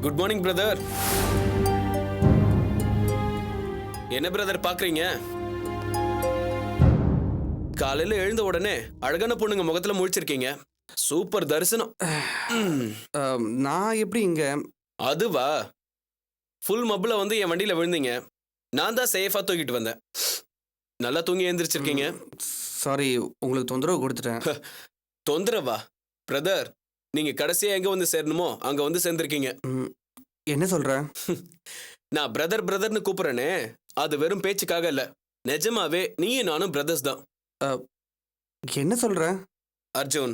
Good morning brother. என்ன brother பாக்குறீங்க? காலையில எழுந்த உடனே அழகான பொண்ணுங்க முகத்துல முழிச்சிருக்கீங்க. சூப்பர் தரிசனம். நான் எப்படி இங்க? அதுவா, ஃபுல் மப்புல வந்து என் வண்டியில விழுந்தீங்க. நான் தான் சேஃபா தூக்கிட்டு வந்தேன். நல்லா தூங்கி எழுந்திரிச்சிருக்கீங்க. சாரி, உங்களுக்கு தொந்தரவு கொடுத்துட்டேன். தொந்தரவா? பிரதர், நீங்க கடைசியா எங்க வந்து சேரணுமோ அங்க வந்து சேர்ந்திருக்கீங்க. என்ன சொல்ற? நான் பிரதர் பிரதர்னு கூப்பிடுறேனே, அது வெறும் பேச்சுக்காக இல்ல. நிஜமாவே நீயும் நானும் பிரதர்ஸ் தான். என்ன சொல்ற? அர்ஜுன்,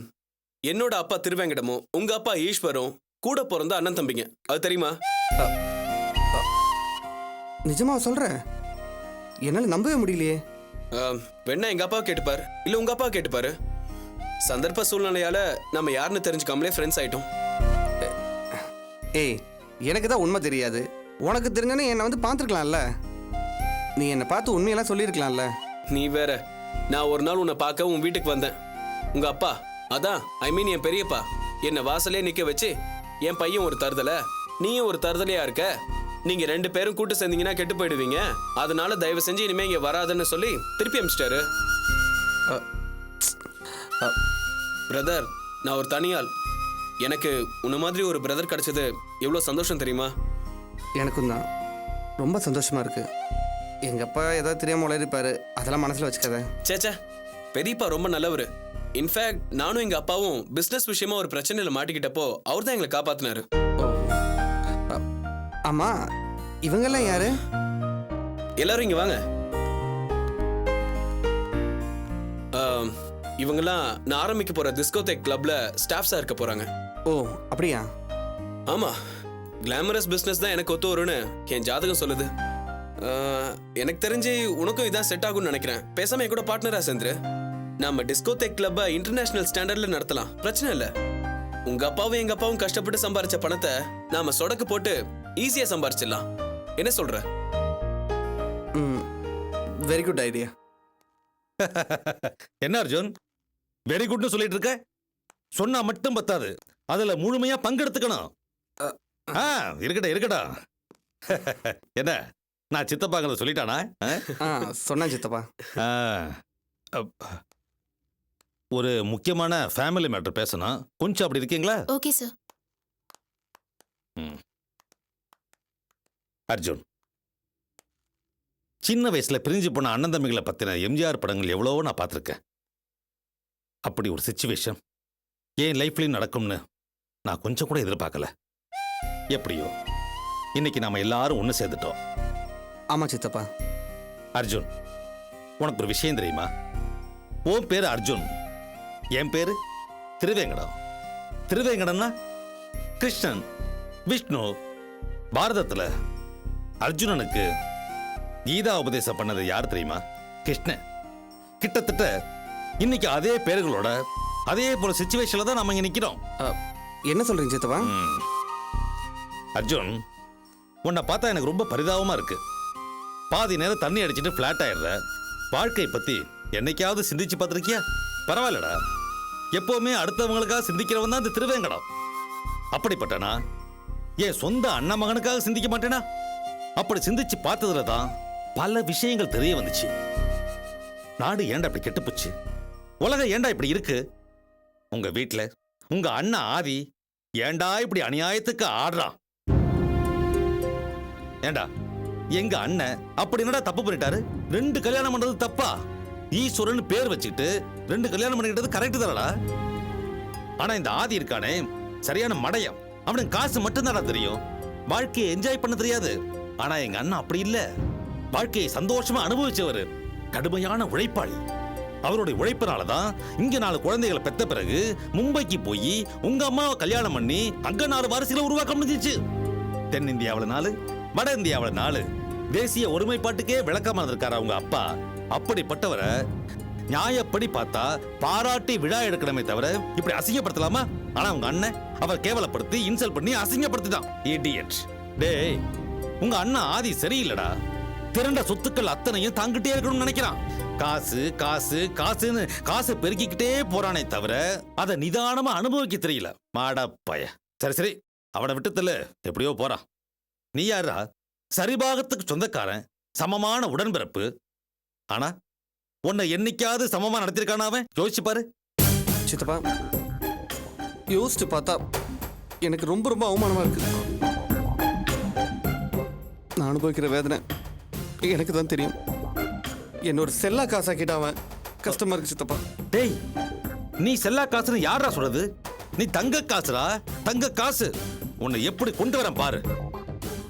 என்னோட அப்பா திருவேங்கடமும் உங்க அப்பா ஈஸ்வரும் கூட பிறந்த அண்ணன் தம்பிங்க. அது தெரியுமா? நிஜமா சொல்ற? என்னால நம்பவே முடியலையே. வேணா எங்க அப்பா கேட்டுப்பாரு, இல்ல உங்க அப்பா கேட்டுப்பாரு. சந்தர்ப்ப சூழ்நிலையால நம்ம யாருன்னு தெரிஞ்சுக்காமலே ஃப்ரெண்ட்ஸ் ஆயிட்டோம். ஏய், எனக்கு தான் உண்மை தெரியாது. உனக்கு தெரிஞ்சனே என்னை வந்து பார்த்துருக்கலாம்ல. நீ என்னை பார்த்து உண்மையெல்லாம் சொல்லியிருக்கலாம்ல. நீ வேற. நான் ஒரு நாள் உன்னை பார்க்க உன் வீட்டுக்கு வந்தேன். உங்க அப்பா, அதான் என் பெரியப்பா, என்னை வாசலே நிக்க வச்சு, என் பையன் ஒரு தருதலை, நீயும் ஒரு தருதலையா இருக்க, நீங்க 2 பேரும் கூட்டு சேர்ந்தீங்கன்னா கெட்டு போயிடுவீங்க, அதனால தயவு செஞ்சு இனிமே இங்க வராதுன்னு சொல்லி திருப்பி அமிச்சிட்டாரு. பிரதர், நான் ஒரு தனியாள். எனக்கு உன்ன மாதிரி ஒரு பிரதர் கிடைச்சது எவ்வளவு சந்தோஷம் தெரியுமா? எனக்கும் தான் ரொம்ப சந்தோஷமா இருக்கு. எங்க அப்பா ஏதாவது தெரியாம உளறிப்பாரு, அதெல்லாம் மனசுல வச்சுக்காத. சேச்சா, பெரியப்பா ரொம்ப நல்லவரு. இன்ஃபேக்ட் நானும் எங்க அப்பாவும் பிசினஸ் விஷயமா ஒரு பிரச்சனையில மாட்டிக்கிட்டப்போ அவர் தான் எங்களை காப்பாத்தினாரு. ஆமா, இவங்கெல்லாம் யாரு? எல்லாரும் இங்க வாங்க. இவங்கெல்லாம் நான் ஆரம்பிக்க போற டிஸ்கோதெக் கிளப்ல ஸ்டாஃப்ஸா இருக்க போறாங்க. ஓ, அப்படியா? ஆமா, கிளாமரஸ் பிசினஸ் தான் எனக்கு ஒத்து வரும்னு என் ஜாதகம் சொல்லுது. எனக்கு தெரிஞ்சு உனக்கும் இதான் செட் ஆகும்னு நினைக்கிறேன். பேசாம கூட பார்ட்னரா சேர்ந்துரு. நம்ம டிஸ்கோதெக் கிளப்பை இன்டர்நேஷனல் ஸ்டாண்டர்ட்ல நடத்தலாம், பிரச்சனை இல்ல. உங்க அப்பாவும் எங்க அப்பாவும் கஷ்டப்பட்டு சம்பாரிச்ச பணத்தை நாம சொடக்கு போட்டு ஈஸியா சம்பாரிச்சிடலாம். என்ன சொல்ற? Very good idea. என்ன அர்ஜுன், வெரி குட்னு சொல்லிட்டு இருக்க? சொன்னா மட்டும் பத்தாது, அதுல முழுமையா பங்கெடுத்துக்கணும். இருக்கடா இருக்கடா. என்ன, நான் சித்தப்பாங்கிறத சொல்லிட்டானா? சொன்னா சித்தப்பா. ஒரு முக்கியமான ஃபேமிலி மேட்டர் பேசணும், கொஞ்சம் அப்படி இருக்கீங்களா? Okay sir. அர்ஜுன், சின்ன வயசுல பிரிஞ்சு போன அண்ணன் தம்பிகளை பத்தின எம்ஜிஆர் படங்கள் எவ்வளவோ நான் பார்த்துருக்கேன். அப்படி ஒரு சிச்சுவேஷன் என் லைஃப்லயும் நடக்கும்னு நான் கொஞ்சம் கூட எதிர்பார்க்கல. எப்படியோ இன்னைக்கு நாம எல்லாரும் ஒன்று சேர்ந்துட்டோம். ஆமா சித்தப்பா. அர்ஜுன், உனக்கு ஒரு விஷயம் தெரியுமா? உன் பேரு அர்ஜுன், என் பேரு திருவேங்கடம். திருவேங்கடம்னா கிருஷ்ணன், விஷ்ணு. பாரதத்துல அர்ஜுனனுக்கு கீதா உபதேசம் பண்ணது யார் தெரியுமா? கிருஷ்ணன். கிட்டத்தட்ட இன்னைக்கு அதே பேர்களோட அதே போல சிச்சுவேஷன்ல தான் நம்ம இங்க நிக்கிறோம். என்ன சொல்றீங்க சித்தப்பா? அர்ஜுன், உன்னை பார்த்தா எனக்கு ரொம்ப பரிதாபமா இருக்கு. பாதி நேரம் தண்ணி அடிச்சுட்டு பிளாட் ஆயிடுற. வாழ்க்கை பத்தி என்னைக்காவது சிந்திச்சு பார்த்திருக்கியா? பரவாயில்லடா, எப்பவுமே அடுத்தவங்களுக்காக சிந்திக்கிறவன் தான் இந்த திருவேங்கடம். அப்படிப்பட்டனா என் சொந்த அண்ணன் மகனுக்காக சிந்திக்க மாட்டேனா? அப்படி சிந்திச்சு பார்த்ததுல தான் பல விஷயங்கள் தெரிய வந்துச்சு. நாடு ஏண்டா இப்படி கெட்டுப்போச்சு? உலகம் ஏண்டா இப்படி இருக்கு? உங்க வீட்டுல உங்க அண்ணன் ஆதி ஏண்டா இப்படி அநியாயத்துக்கு ஆடுறான்? ஏண்டா எங்க அண்ணன் அப்படி என்னடா தப்பு பண்ணிட்டாரு? 2 கல்யாணம் பண்றது தப்பா? ஈஸ்வரன் பேர் வச்சுக்கிட்டு 2 கல்யாணம் பண்ணிக்கிட்டது கரெக்ட் தானடா. ஆனா இந்த ஆதி இருக்கானே, சரியான மடையம். அவனுக்கு காசு மட்டும்தான்டா தெரியும், வாழ்க்கையை என்ஜாய் பண்ண தெரியாது. ஆனா எங்க அண்ணன் அப்படி இல்ல, வாழ்க்கையை சந்தோஷமா அனுபவிச்சவர், கடுமையான உழைப்பாளி. அவருடைய உழைப்பினாலதான் இங்க 4 குழந்தைகளை பெத்த பிறகு மும்பைக்கு போய் உங்க அம்மாவை கல்யாணம் பண்ணி அங்க 4 வாரிசுகளை உருவாக்க முடிஞ்சிச்சு. தென்னிந்தியாவில் 4, வட இந்தியாவில் 4, தேசிய ஒருமைப்பாட்டுக்கே விளக்கமா இருக்காரு அவங்க அப்பா. அப்படிப்பட்டவரை நியாயப்படி பார்த்தா பாராட்டி விழா எடுக்கணுமே தவிர இப்படி அசிங்கப்படுத்தலாமா? ஆனா உங்க அண்ணன் அவர் கேவலப்படுத்தி இன்சல்ட் பண்ணி அசிங்கப்படுத்திட்டான். இடியட். டேய், உங்க அண்ணன் ஆதி சரியில்லடா. திரண்ட சொத்துக்கள் அத்தனையும் தாங்கிட்டே இருக்கணும்னு நினைக்கிறான். காசு காசு காசுன்னு காசு பெருக்கிக்கிட்டே போறானே தவிர அதை நிதானமா அனுபவிக்க தெரியல. மாடப்பய. சரி சரி, அவனை விட்டுத்தல எப்படியோ போறான். நீ யாரா? சரிபாகத்துக்கு சொந்தக்காரன், சமமான உடன்பிறப்பு. ஆனா உன்னை என்னைக்காவது சமமா நடத்திருக்கானா அவன்? யோசிச்சு பாரு. சித்தப்பா, யோசிச்சு பார்த்தா எனக்கு ரொம்ப ரொம்ப அவமானமா இருக்கு. நான் அனுபவிக்கிற வேதனை எனக்கு தான் தெரியும். என்னோட செல்லா காசாக்கிட்ட அவன் கஷ்டமா இருக்கு சித்தப்பா. டேய், நீ செல்லா காசுன்னு யாரா சொல்றது? நீ தங்க காசுடா, தங்க காசு. உன்னை எப்படி கொண்டு வரேன் பாரு.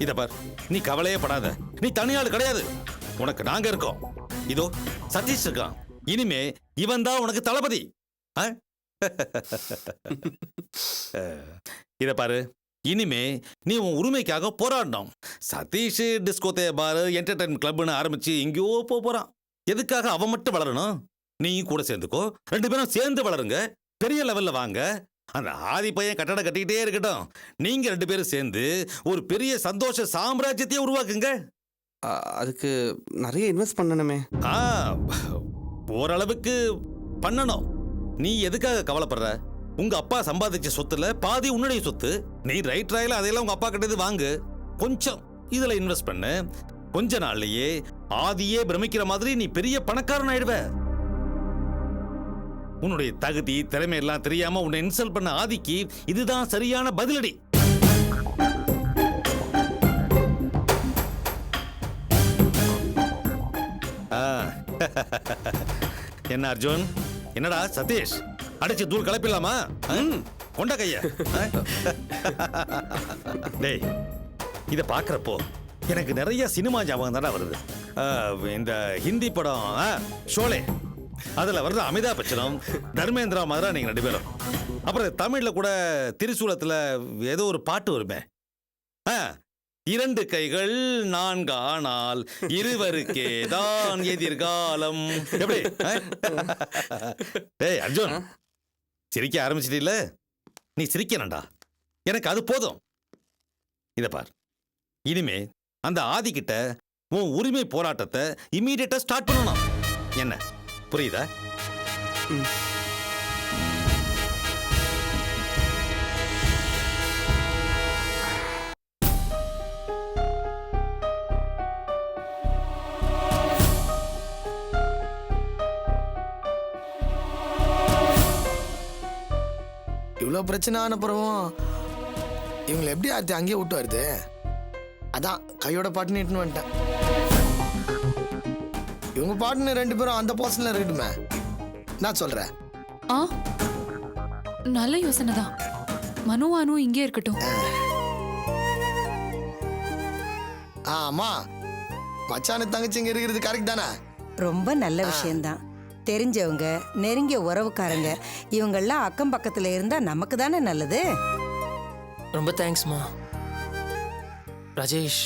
இத பார், நீ கவலையே படாத. நீ தனியாள் கிடையாது, உனக்கு நாங்க இருக்கோம். இதோ சதீஷ் இருக்கான். இனிமே இவன் தான் உனக்கு தளபதி. இத பாரு, இனிமே நீ உன் உரிமைக்காக போராடணும். சதீஷ் டிஸ்கோ பார் என்டர்டைன்மெண்ட் கிளப்னு ஆரம்பிச்சு எங்கேயோ போறான். எதுக்காக அவன் மட்டும் வளரணும்? நீ கூட சேர்ந்துக்கோ, 2 பேரும் சேர்ந்து வளருங்க, பெரிய லெவல்ல வாங்க. அந்த ஆதி பையன் கட்டடம் கட்டிக்கிட்டே இருக்கட்டும். நீங்க 2 பேரும் சேர்ந்து ஒரு பெரிய சந்தோஷ சாம்ராஜ்யத்தையே உருவாக்குங்க. அதுக்கு நிறைய இன்வெஸ்ட் பண்ணணுமே. ஓரளவுக்கு பண்ணணும். நீ எதுக்காக கவலைப்படுற? உங்க அப்பா சம்பாதிச்ச சொத்துல பாதி உன்னுடைய சொத்து. நீ ரைட் ராயில அதையெல்லாம் உங்க அப்பா கிட்டது வாங்கு. கொஞ்சம் இதுல இன்வெஸ்ட் பண்ணு. கொஞ்ச நாள்லயே ஆதியே பிரமிக்கிற மாதிரி நீ பெரிய பணக்காரன் ஆயிடுவ. உன்னுடைய தகுதி திறமை எல்லாம் தெரியாம உன்னை இன்சல்ட் பண்ண ஆதிக்கு இதுதான் சரியான பதிலடி. என்ன அர்ஜுன், என்னடா சதீஷ், அடிச்சு தூள் கலப்பிடலாமா? கொண்ட கைய. டேய், இத பாக்குறப்போ எனக்கு நிறைய சினிமா ஞாபகம் தானே வருது. இந்த ஹிந்தி படம் ஷோலே, அதுல வர்ற அமிதாப் பச்சனும் தர்மேந்திரா மாதிரி நீங்க 2 பேரும். அப்புறம் தமிழ்ல கூட திரிசூலத்துல ஏதோ ஒரு பாட்டு வருமே, 2 கைகள் 4 ஆனால் இருவருக்கே தான் எதிர்காலம். எப்படி? டேய் அர்ஜுன், சிரிக்க ஆரம்பிச்சிட்டீல்ல? நீ சிரிக்கணும்டா, எனக்கு அது போதும். இத பார், இனிமே அந்த ஆதி கிட்ட உன் உரிமை போராட்டத்தை இம்மீடியட்டா ஸ்டார்ட் பண்ணணும். என்ன புரியுதா? இவ்வளோ பிரச்சனை ஆனப்புறமும் இவங்களை எப்படி ஆர்த்தி அங்கேயே விட்டு வருது? அதான் கையோட பாட்டுன்னு இட்டுன்னு வந்துட்டேன். இவங்க பாட்டுன்னு 2 பேரும் அந்த போர்ஷன்ல இருக்கட்டுமே. நான் சொல்றேன். நல்ல யோசனை தான். மனுவானு இங்கே இருக்கட்டும். ஆமா, மச்சானு தங்கச்சி இங்க இருக்கிறது கரெக்ட் தானே? ரொம்ப நல்ல விஷயம்தான். தெரிஞ்சவங்க, நெருங்கிய உறவுக்காரங்க இவங்கெல்லாம் அக்கம் பக்கத்துல இருந்தா நமக்கு தானே நல்லது. ரொம்ப தேங்க்ஸ்மா. ராஜேஷ்,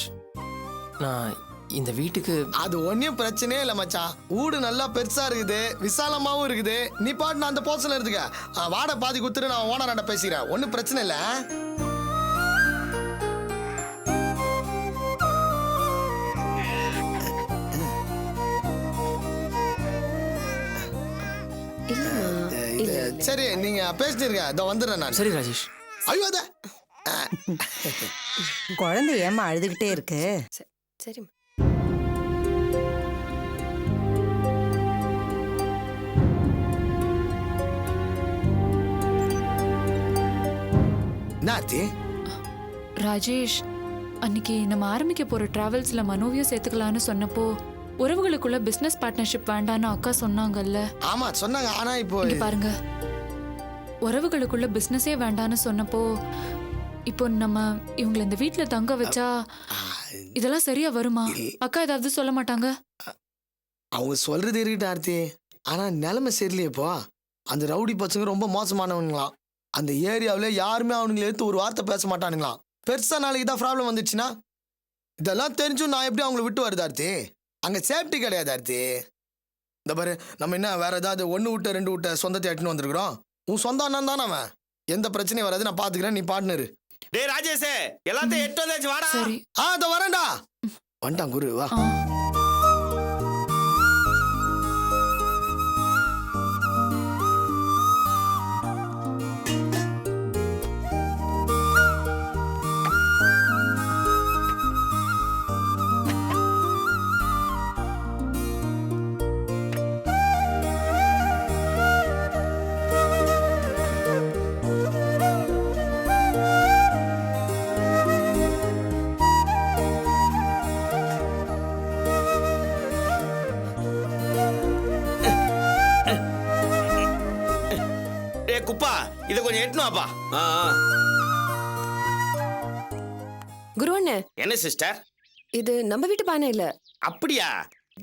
நான் இந்த வீட்டுக்கு அது ஒன்றும் பிரச்சனையே இல்லை மச்சான். வீடு நல்லா பெருசா இருக்குது, விசாலமாவும் இருக்குது. நீ பாட்டு அந்த போர்ஷன்ல இருந்துக்க. வாடகை பாதி கொடுத்துட்டு நான் ஓனராண்ட பேசிக்கிறேன். ஒன்றும் பிரச்சனை இல்லை. சரி, நீங்க பேசிட்டு இருங்க, இதோ வந்துடுறேன் நான். சரி ராஜேஷ். ஐயோ, அத குழந்தை ஏமா அழுதுகிட்டே இருக்கு? சரி. நாத்தி ராஜேஷ், அன்னைக்கு நம்ம ஆரம்பிக்க போற டிராவல்ஸ்ல மனோவியும் சேர்த்துக்கலான்னு சொன்னப்போ உறவுகளுக்குள்ள பிசினஸ் பார்ட்னர்ஷிப் வேண்டான்னு அக்கா சொன்னாங்கல்ல. ஆமா சொன்னாங்க. ஆனா இப்போ இங்க பாருங்க, உறவுகளுக்குள்ள பிசினஸே வேண்டான்னு சொன்னப்போ இப்போ நம்ம இவங்களை இந்த வீட்டுல தங்க வச்சா இதெல்லாம் சரியா வருமா? அக்கா ஏதாவது சொல்ல மாட்டாங்க? அவங்க சொல்றது இருக்கட்டும் ஆர்த்தி. ஆனா நிலைமை சரியில்லையப்போ. அந்த ரவுடி பசங்க ரொம்ப மோசமானவங்களாம். அந்த ஏரியாவில யாருமே அவனுங்களை எடுத்து ஒரு வார்த்தை பேச மாட்டானுங்களாம். பெருசா நாளைக்கு தான் ப்ராப்ளம் வந்துச்சுன்னா இதெல்லாம் தெரிஞ்சும் நான் எப்படி அவங்களை விட்டு வருது ஆர்த்தி? அங்க சேஃப்டி கிடையாது ஆர்த்தி. இந்த பாரு, நம்ம என்ன வேற ஏதாவது 1 விட்ட 2 விட்ட சொந்தத்தை எட்டுன்னு வந்திருக்கிறோம். உன் சொந்த அண்ணன் தானே அவன். எந்த பிரச்சனையும் வராது, நான் பாத்துக்கிறேன், நீ பார்ட்னர். டேய் ராஜேஷ், எல்லாத்தையும் 8 வந்தாச்சு, வாடா. சரி. இதோ வரேன்டா. வந்துட்டான் குரு, வா. டேய் குப்பா இத கொஞ்சம் எட்டணும் அப்பா. குருவண்ணே, என்ன சிஸ்டர்? இது நம்ம வீட்டு பானை இல்ல. அப்படியா?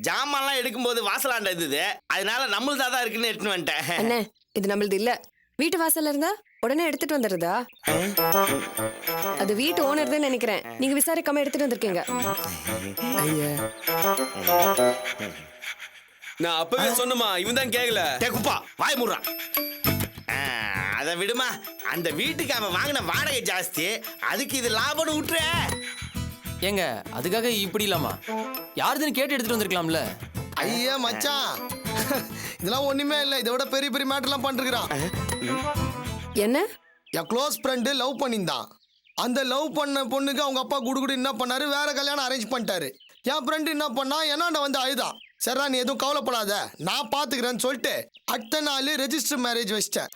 ஜாமான்லாம் எடுக்கும்போது வாசலாண்ட இருந்தது, அதனால நம்மளுதா தான் இருக்குன்னு எடுத்துன்னு வந்துட்டேன். அண்ணே, இது நம்மளது இல்ல. வீட்டு வாசல்ல இருந்தா உடனே எடுத்துட்டு வந்துடுறதா? அது வீட்டு ஓனர் தான் நினைக்கிறேன். நீங்க விசாரிக்காம எடுத்துட்டு வந்திருக்கீங்க. ஐயா நான் அப்பவே சொன்னமா, இவன் தான் கேக்கல. டேய் குப்பா வாய் மூடுறான். அதை விடுமா, அந்த வீட்டுக்கு அவன் வாங்கின வாடகை ஜாஸ்தி, அதுக்கு இது லாபம்னு விட்டுற. ஏங்க அதுக்காக இப்படி இல்லாமா? யாருதுன்னு கேட்டு எடுத்துட்டு வந்திருக்கலாம்ல. ஐயா மச்சான், இதெல்லாம் ஒண்ணுமே இல்ல. இதை விட பெரிய பெரிய மேட்டர்லாம் பண்ணிருக்கிறான். என்ன? என் க்ளோஸ் ஃப்ரெண்டு லவ் பண்ணியிருந்தான். அந்த லவ் பண்ண பொண்ணுக்கு அவங்க அப்பா குடுகுடு என்ன பண்ணாரு, வேற கல்யாணம் அரேஞ்ச் பண்ணிட்டாரு. என் ஃப்ரெண்டு என்ன பண்ணா, என்னாண்ட வந்து அழுதான். சரிடா நீ எதுவும் கவலைப்படாத, நான் பாத்துக்கிறேன்னு சொல்லிட்டு அடுத்த நாள் ரெஜிஸ்டர் மேரேஜ் வச்சிட்டேன்.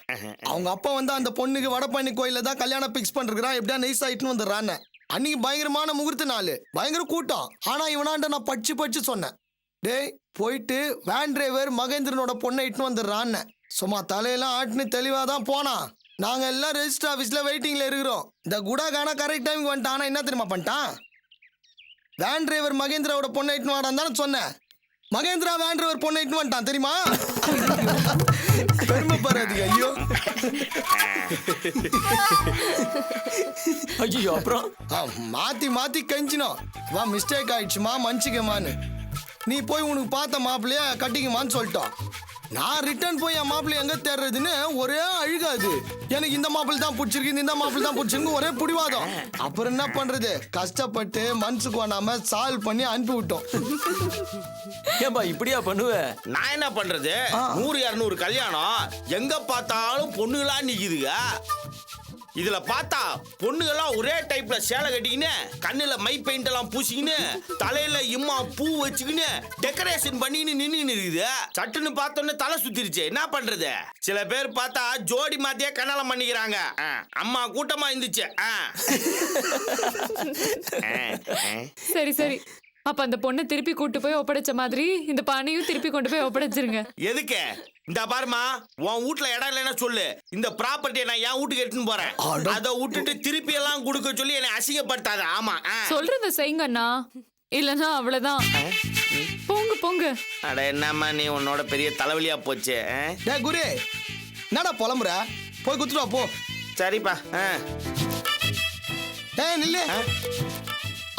அவங்க அப்பா வந்து அந்த பொண்ணுக்கு வடபழனி கோயில தான் கல்யாணம் பிக்ஸ் பண்ணிருக்கிறான். எப்படியா நைஸ் ஆயிட்டுன்னு வந்துடுறான்னு. அன்னைக்கு பயங்கரமான முகூர்த்த நாள், பயங்கர கூட்டம். ஆனா இவனாண்ட நான் படிச்சு சொன்னேன், டேய் போயிட்டு வேன் டிரைவர் மகேந்திரனோட பொண்ணை இட்டுன்னு வந்துடுறான்னு. சும்மா தலையெல்லாம் ஆட்டுன்னு தெளிவாக தான் போனான். நாங்க எல்லாம் ரெஜிஸ்டர் ஆஃபீஸ்ல வெயிட்டிங்ல இருக்கிறோம். இந்த குடாகான கரெக்ட் டைமுக்கு வந்துட்டான். ஆனா என்ன தெரியுமா பண்ணிட்டான், வேன் டிரைவர் மகேந்திராவோட பொண்ணை இட்டுன்னு வாடான்னு தானே சொன்னேன். மகேந்திரா வேன் டிரைவர் பொண்ணை இட்டுன்னு வந்துட்டான் தெரியுமா? பெருமைப்படுறதுக்கு. ஐயோ ஐயோ அப்புறம் மாத்தி மாத்தி கஞ்சினோம். வா மிஸ்டேக் ஆயிடுச்சுமா மன்னிச்சுக்கமான்னு. நீ போய் உனக்கு பார்த்த மாப்பிள்ளைய கட்டிக்குமான்னு சொல்லிட்டோம். நான் ரிட்டர்ன் போய் என் மாப்பிள்ளை எங்க தேடுறதுன்னு ஒரே அழுகாது. எனக்கு இந்த மாப்பிள்ளை தான் பிடிச்சிருக்கு, இந்த மாப்பிள்ளை தான் பிடிச்சிருக்கு, ஒரே பிடிவாதம். அப்புறம் என்ன பண்றது, கஷ்டப்பட்டு மனசுக்கு வேணாம சால்வ் பண்ணி அனுப்பி விட்டோம். ஏன்பா இப்படியா பண்ணுவ? நான் என்ன பண்றது, 100-200 கல்யாணம் எங்க பார்த்தாலும் பொண்ணுகளா நிக்குதுங்க. இதுல பார்த்தா பொண்ணுகள்லாம் ஒரே டைப்ல சேலை கட்டிக்கின்னு, கண்ணுல மை பெயிண்ட் எல்லாம் பூசிக்கின்னு, தலையில இம்மா பூ வச்சுக்கின்னு டெக்கரேஷன் பண்ணின்னு நின்னு இருக்குது. சட்டுன்னு பார்த்தோன்னு தலை சுத்திருச்சு. என்ன பண்றது, சில பேர் பார்த்தா ஜோடி மாத்தியே கண்ணாலம் பண்ணிக்கிறாங்க. அம்மா கூட்டமா இருந்துச்சு. சரி சரி, அப்ப அந்த பொண்ணை திருப்பி கூட்டு போய் ஒப்படைச்ச மாதிரி இந்த பானையும் திருப்பி கொண்டு போய் ஒப்படைச்சிருங்க. எதுக்கு? இந்த பாருமா, உன் வீட்டுல இடம் இல்லைன்னா சொல்லு, இந்த ப்ராப்பர்ட்டியை நான் என் வீட்டுக்கு எடுத்துன்னு போறேன். அதை விட்டுட்டு திருப்பி எல்லாம் கொடுக்க சொல்லி என்னை அசிங்கப்படுத்தாத. ஆமா சொல்றத செய்யுங்க அண்ணா, இல்லன்னா அவ்வளவுதான். போங்க போங்க. அட என்னம்மா நீ, உன்னோட பெரிய தலைவலியா போச்சு. டே குரு, என்னடா புலம்புற? போய் குத்துட்டு வா போ. சரிப்பா. டேய் நில்லு,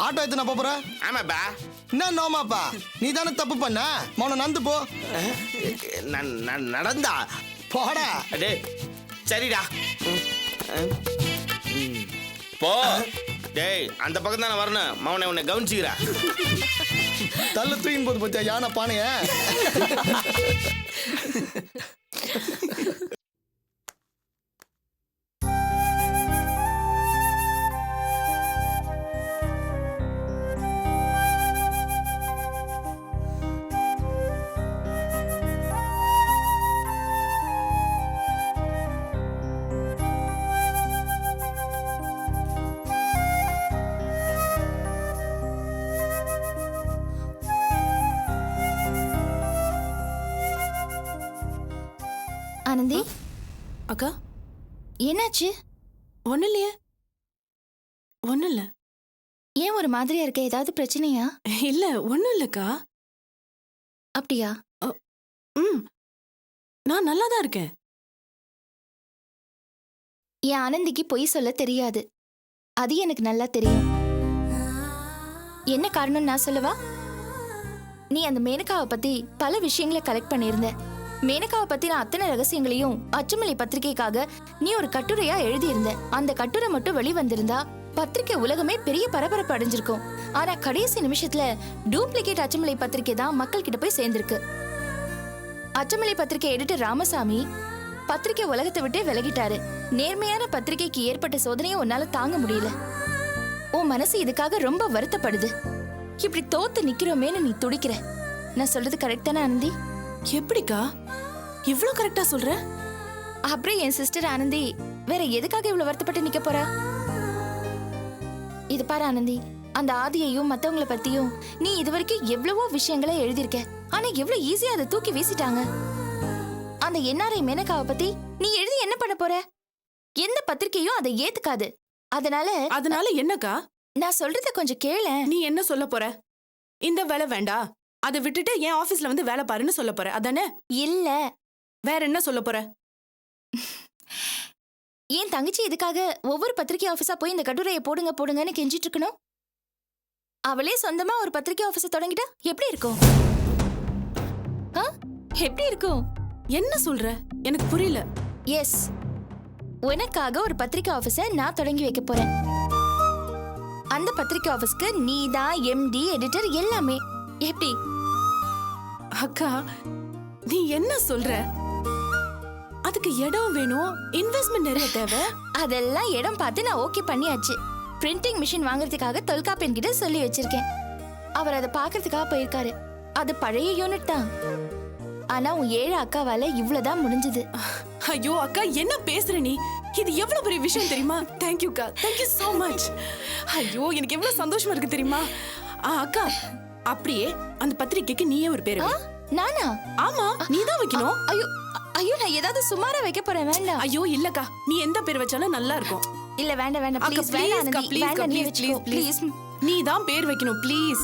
ஆட்டோ எடுத்து நான் போறேன். ஆமாப்பா. என்ன நோமாப்பா, நீ தானே தப்பு பண்ண. மௌன நந்து போ. நடந்தா போடா. அடே சரிடா போ. டேய் அந்த பக்கம் தானே வரணும். மௌனை உன்னை கவனிச்சுக்கிறா. தள்ள தூக்கின் போது பத்தியா யானை பானைய. ஆனந்தி அக்கா என்னாச்சு? ஒன்னும் இல்லையே. ஒன்னும் இல்ல. ஏன் ஒரு மாதிரியா இருக்க? ஏதாவது பிரச்சனையா? இல்ல ஒன்னும் இல்லக்கா. அப்படியா? நான் நல்லா தான் இருக்கேன். என் ஆனந்திக்கு பொய் சொல்ல தெரியாது, அது எனக்கு நல்லா தெரியும். என்ன காரணம் நான் சொல்லவா? நீ அந்த மேனகாவை பத்தி பல விஷயங்களை கலெக்ட் பண்ணியிருந்த. மேனகாவை பத்தி நான் அத்தனை ரகசியங்களையும் அச்சுமலை பத்திரிகைக்காக நீ ஒரு கட்டுரையா எழுதியிருந்த. அந்த கட்டுரை மட்டும் வெளிவந்திருந்தா பத்திரிகை உலகமே பெரிய பரபரப்பு அடைஞ்சிருக்கும். ஆனா கடைசி நிமிஷத்துல டூப்ளிகேட் அச்சுமலை பத்திரிகை தான் மக்கள் கிட்ட போய் சேர்ந்திருக்கு. அச்சுமலை பத்திரிகை எடிட்டர் ராமசாமி பத்திரிகை உலகத்தை விட்டே விலகிட்டாரு. நேர்மையான பத்திரிகைக்கு ஏற்பட்ட சோதனையை உன்னால தாங்க முடியல. உன் மனசு இதுக்காக ரொம்ப வருத்தப்படுது. இப்படி தோத்து நிக்கிறோமேன்னு நீ துடிக்கிற. நான் சொல்றது கரெக்ட் தானே ஆனந்தி? எப்படிக்கா இவ்ளோ கரெக்டா சொல்ற? அப்புறம் என் சிஸ்டர் ஆனந்தி வேற எதுக்காக இவ்வளவு வருத்தப்பட்டு நிக்க போறா? இது பாரு ஆனந்தி, அந்த ஆதியையும் மத்தவங்கள பத்தியும் நீ இதுவரைக்கும் எவ்வளவோ விஷயங்களை எழுதியிருக்க. ஆனா எவ்வளவு ஈஸியா அதை தூக்கி வீசிட்டாங்க. அந்த அந்த என்ஆர்ஐ மேனகாவை பத்தி நீ எழுதி என்ன பண்ண போற? எந்த பத்திரிக்கையும் அதை ஏத்துக்காது. அதனால என்னக்கா? நான் சொல்றத கொஞ்சம் கேள. நீ என்ன சொல்ல போற? இந்த வேலை வேண்டாம், அதை விட்டுட்டு என் ஆபீஸ்ல வந்து வேலை பாருன்னு சொல்ல போற அதானே? இல்ல. வேற என்ன சொல்ல போற? என் தங்கச்சி இதுக்காக ஒவ்வொரு பத்திரிகை ஆபீஸா போய் இந்த கட்டுரையை போடுங்க போடுங்கன்னு கெஞ்சிட்டு இருக்கணும்? அவளே சொந்தமா ஒரு பத்திரிகை ஆபீஸை தொடங்கிட்டா எப்படி இருக்கும்? எப்படி இருக்கும்? என்ன சொல்ற? எனக்கு புரியல. எஸ், உனக்காக ஒரு பத்திரிகை ஆபீஸை நான் தொடங்கி வைக்க போறேன். அந்த பத்திரிகை ஆபீஸ்க்கு நீ தான் எம்டி, எடிட்டர் எல்லாமே. எப்படி? அக்கா, நீ என்ன சொல்ற? அதுக்கு இடம் வேணும், இன்வெஸ்ட்மெண்ட் நிறைய தேவை. அதெல்லாம் இடம் பார்த்து நான் ஓகே பண்ணியாச்சு. பிரிண்டிங் மிஷின் வாங்குறதுக்காக தொல்காப்பியன் கிட்ட சொல்லி வச்சிருக்கேன். அவர் அதை பாக்குறதுக்காக போயிருக்காரு. அது பழைய யூனிட் தான். ஆனா உன் 7 அக்காவால இவ்வளவுதான் முடிஞ்சது. ஐயோ அக்கா, என்ன பேசுற நீ? இது எவ்வளவு பெரிய விஷயம் தெரியுமா? தேங்க்யூ அக்கா, தேங்க்யூ சோ மச். ஐயோ, எனக்கு எவ்வளவு சந்தோஷமா இருக்கு தெரியுமா? அக்கா, அப்படியே அந்த பத்திரிக்கைக்கு நீயே ஒரு பேர் வை. நானா? ஆமா, நீ தான் வைக்கணும். ஐயோ ஐயோ, நான் ஏதாவது சுமாரா வைக்க போறேன். வேண்டாம். ஐயோ இல்லக்கா, நீ எந்த பேர் வச்சாலும் நல்லா இருக்கும். இல்ல வேண்டாம் வேண்டாம் ப்ளீஸ். வேண்டாம் ப்ளீஸ் ப்ளீஸ். நீ தான் பேர் வைக்கணும் ப்ளீஸ்.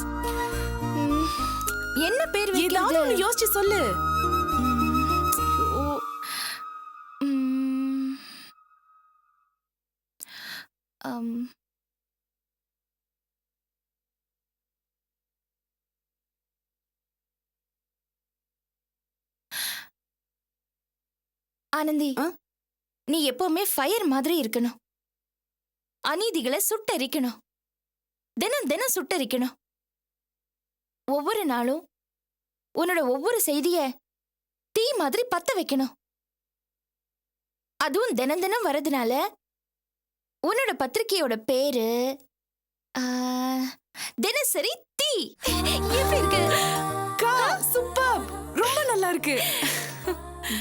என்ன பேர் வைக்கிறது? ஏதாவது ஒன்னு யோசிச்சு சொல்லு. ஆனந்தி, நீ எப்பவுமே ஃபயர் மாதிரி இருக்கணும். அநீதிகளை சுட்டரிக்கணும். தினம் தினம் சுட்டரிக்கணும். ஒவ்வொரு நாளும் உன்னோட ஒவ்வொரு செய்திய தீ மாதிரி பத்த வைக்கணும். அதுவும் தினம் தினம் வரதுனால உன்னோட பத்திரிகையோட பேரு தினசரி தீ. எப்படி இருக்கு? சூப்பர், ரொம்ப நல்லா இருக்கு.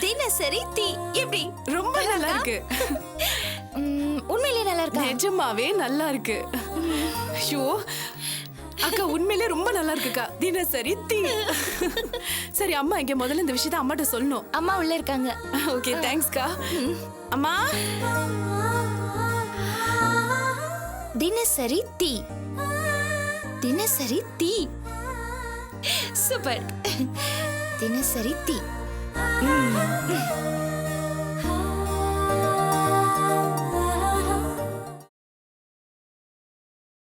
தினசரி தீ எப்படி? ரொம்ப நல்லா இருக்கு. உண்மையிலேயே நல்லா இருக்கு. நிஜமாவே நல்லா இருக்கு. ஐயோ அக்கா, உண்மையிலே ரொம்ப நல்லா இருக்குக்கா. தினசரி தீ. சரி அம்மா, இங்க முதல்ல இந்த விஷயத்தை அம்மாட்ட சொல்லணும். அம்மா உள்ள இருக்காங்க. ஓகே, தேங்க்ஸ்க்கா. அம்மா, தினசரி தீ. தினசரி தீ. சூப்பர். தினசரி தீ.